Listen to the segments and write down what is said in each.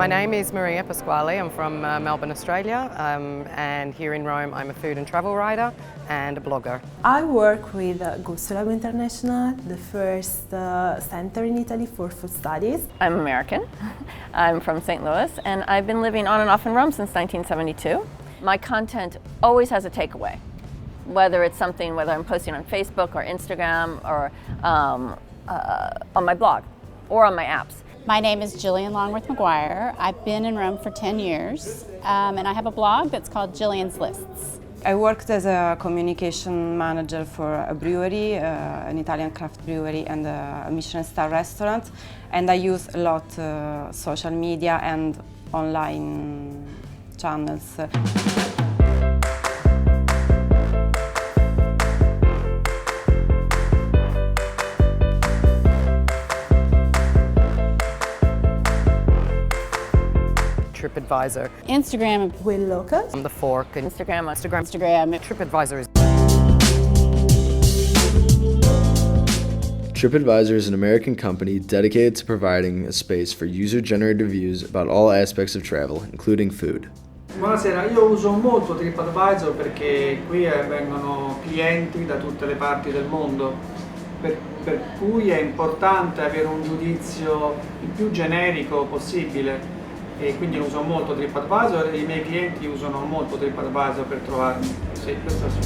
My name is Maria Pasquale. I'm from Melbourne, Australia, and here in Rome I'm a food and travel writer and a blogger. I work with Gusto International, the first center in Italy for food studies. I'm American. I'm from St. Louis, and I've been living on and off in Rome since 1972. My content always has a takeaway, whether I'm posting on Facebook or Instagram or on my blog or on my apps. My name is Jillian Longworth McGuire. I've been in Rome for 10 years, and I have a blog that's called Jillian's Lists. I worked as a communication manager for a brewery, an Italian craft brewery, and a Michelin star restaurant, and I use a lot social media and online channels. TripAdvisor, Instagram, With locals. The Fork, and Instagram. TripAdvisor is TripAdvisor is an American company dedicated to providing a space for user-generated reviews about all aspects of travel, including food. Buonasera, io uso molto TripAdvisor perché qui vengono clienti da tutte le parti del mondo, per cui è importante avere un giudizio il più generico possibile. E quindi uso molto TripAdvisor e i miei clienti usano molto TripAdvisor per trovarmi. Sì, questo sì.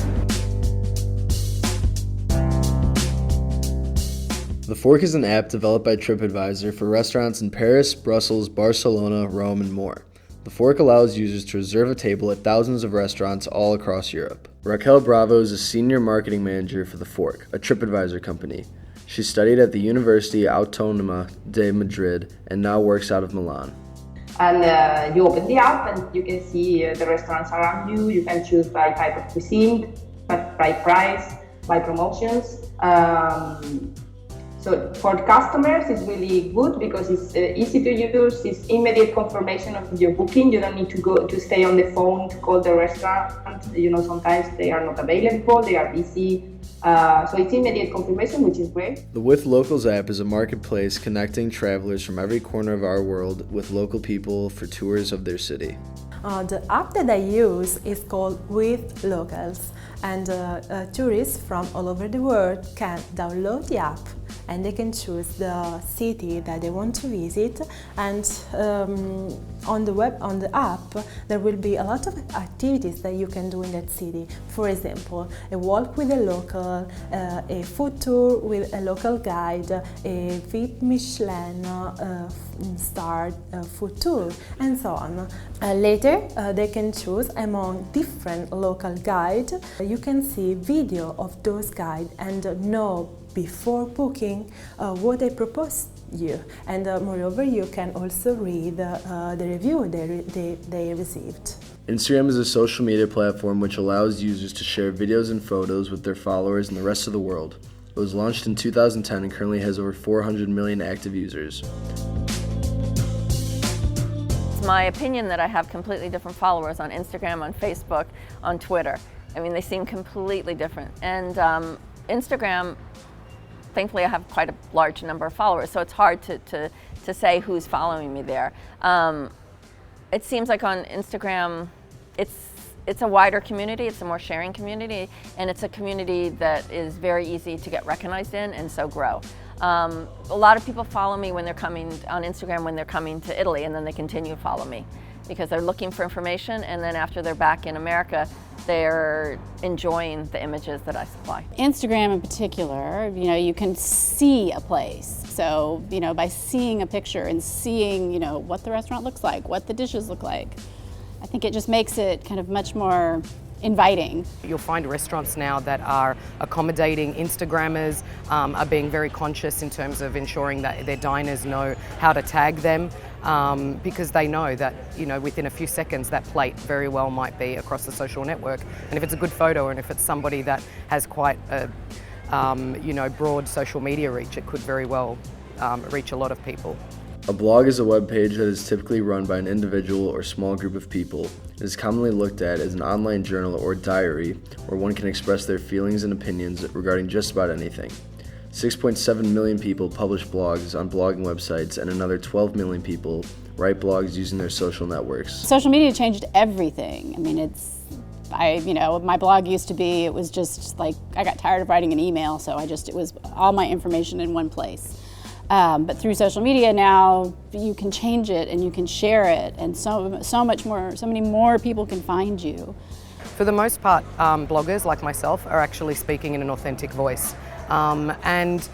The Fork is an app developed by TripAdvisor for restaurants in Paris, Brussels, Barcelona, Rome, and more. The Fork allows users to reserve a table at thousands of restaurants all across Europe. Raquel Bravo is a senior marketing manager for The Fork, a TripAdvisor company. She studied at the University Autónoma de Madrid and now works out of Milan. And you open the app and you can see the restaurants around you. You can choose by type of cuisine, by price, by promotions. So for customers, it's really good because it's easy to use. It's immediate confirmation of your booking. You don't need to go to stay on the phone to call the restaurant. Sometimes they are not available. They are busy. So it's immediate confirmation, which is great. The With Locals app is a marketplace connecting travelers from every corner of our world with local people for tours of their city. The app that I use is called With Locals, and tourists from all over the world can download the app and they can choose the city that they want to visit, and on the app there will be a lot of activities that you can do in that city. For example, a walk with a local, a food tour with a local guide, a VIP Michelin star food tour, and so on. Later they can choose among different local guides. You can see video of those guides and know before booking what they propose you, and moreover you can also read the review they received. Instagram is a social media platform which allows users to share videos and photos with their followers in the rest of the world. It was launched in 2010 and currently has over 400 million active users. It's my opinion that I have completely different followers on Instagram, on Facebook, on Twitter. I mean, they seem completely different. And Instagram, thankfully I have quite a large number of followers, so it's hard to say who's following me there. It seems like on Instagram, it's a wider community, it's a more sharing community, and it's a community that is very easy to get recognized in and so grow. A lot of people follow me when they're coming on Instagram when they're coming to Italy, and then they continue to follow me because they're looking for information, and then after they're back in America, they're enjoying the images that I supply. Instagram in particular, you can see a place. So, by seeing a picture and seeing, what the restaurant looks like, what the dishes look like, I think it just makes it kind of much more inviting. You'll find restaurants now that are accommodating Instagrammers, are being very conscious in terms of ensuring that their diners know how to tag them, because they know that within a few seconds that plate very well might be across the social network, and if it's a good photo and if it's somebody that has quite a broad social media reach, it could very well reach a lot of people. A blog is a web page that is typically run by an individual or small group of people. It is commonly looked at as an online journal or diary where one can express their feelings and opinions regarding just about anything. 6.7 million people publish blogs on blogging websites, and another 12 million people write blogs using their social networks. Social media changed everything. I mean, my blog used to be, it was just like, I got tired of writing an email, so it was all my information in one place. But through social media now, you can change it and you can share it, and so many more people can find you. For the most part, bloggers like myself are actually speaking in an authentic voice. And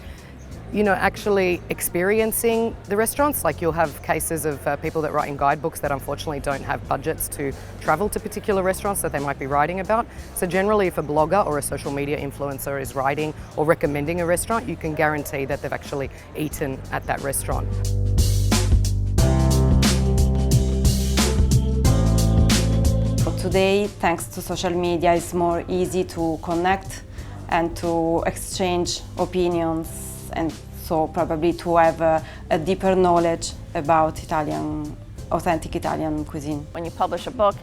actually experiencing the restaurants, like you'll have cases of people that write in guidebooks that unfortunately don't have budgets to travel to particular restaurants that they might be writing about. So generally, if a blogger or a social media influencer is writing or recommending a restaurant, you can guarantee that they've actually eaten at that restaurant. Today, thanks to social media, it's more easy to connect and to exchange opinions, and so probably to have a deeper knowledge about authentic Italian cuisine. When you publish a book,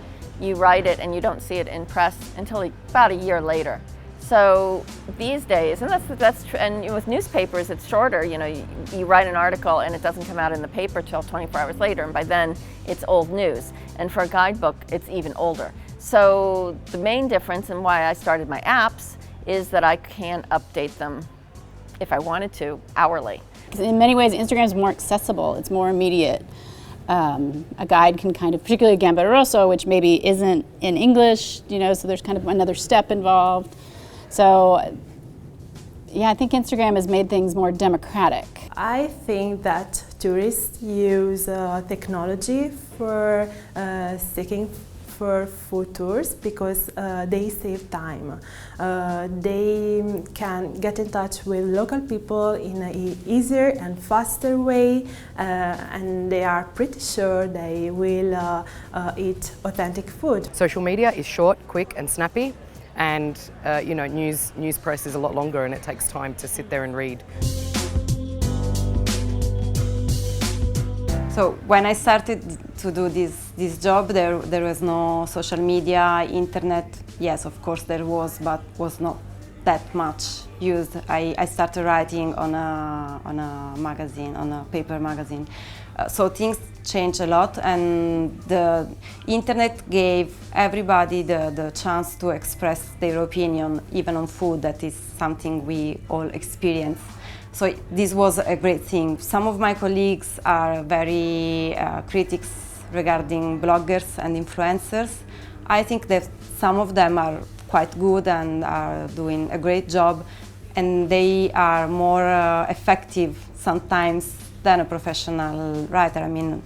you write it and you don't see it in press until about a year later. So these days, and and with newspapers, it's shorter. You write an article and it doesn't come out in the paper till 24 hours later, and by then it's old news. And for a guidebook, it's even older. So the main difference and why I started my apps is that I can update them, if I wanted to, hourly. In many ways, Instagram is more accessible. It's more immediate. A guide can kind of, particularly Gambetta Rosso, which maybe isn't in English, so there's kind of another step involved. So, yeah, I think Instagram has made things more democratic. I think that tourists use technology for seeking for food tours because they save time. They can get in touch with local people in an easier and faster way, and they are pretty sure they will eat authentic food. Social media is short, quick and snappy, and news press is a lot longer and it takes time to sit there and read. So when I started to do this job, there was no social media, internet. Yes, of course there was, but was not that much used. I started writing on a magazine, on a paper magazine. So things changed a lot, and the internet gave everybody the chance to express their opinion, even on food. That is something we all experience. So this was a great thing. Some of my colleagues are very critics regarding bloggers and influencers. I think that some of them are quite good and are doing a great job, and they are more effective sometimes than a professional writer. I mean,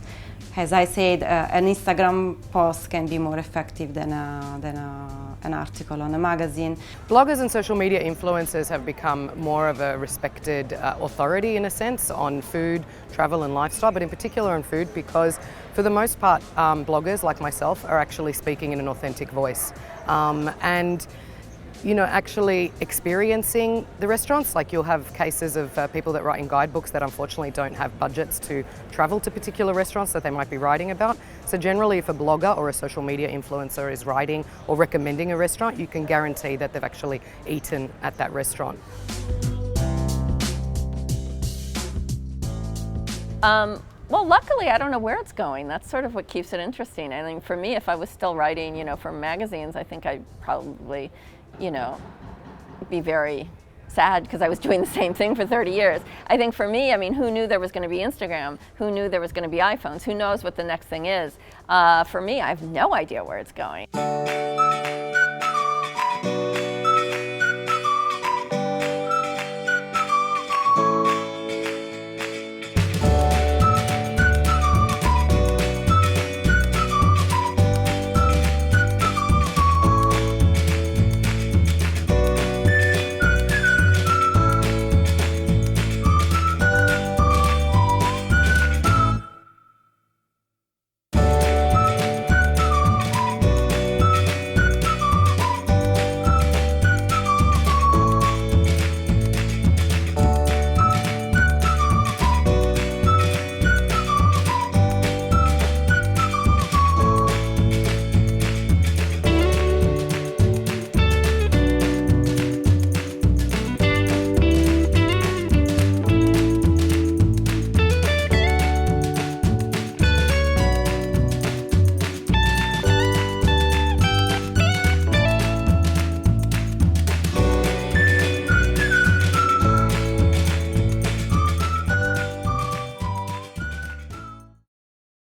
as I said, an Instagram post can be more effective than an article on a magazine. Bloggers and social media influencers have become more of a respected authority in a sense on food, travel and lifestyle, but in particular on food, because for the most part bloggers like myself are actually speaking in an authentic voice. And actually experiencing the restaurants, like you'll have cases of people that write in guidebooks that unfortunately don't have budgets to travel to particular restaurants that they might be writing about. So generally, if a blogger or a social media influencer is writing or recommending a restaurant, you can guarantee that they've actually eaten at that restaurant. Well, luckily, I don't know where it's going. That's sort of what keeps it interesting. I mean, for me, if I was still writing, for magazines, I think I'd probably, be very sad because I was doing the same thing for 30 years. I think for me, I mean, who knew there was going to be Instagram? Who knew there was going to be iPhones? Who knows what the next thing is? For me, I have no idea where it's going.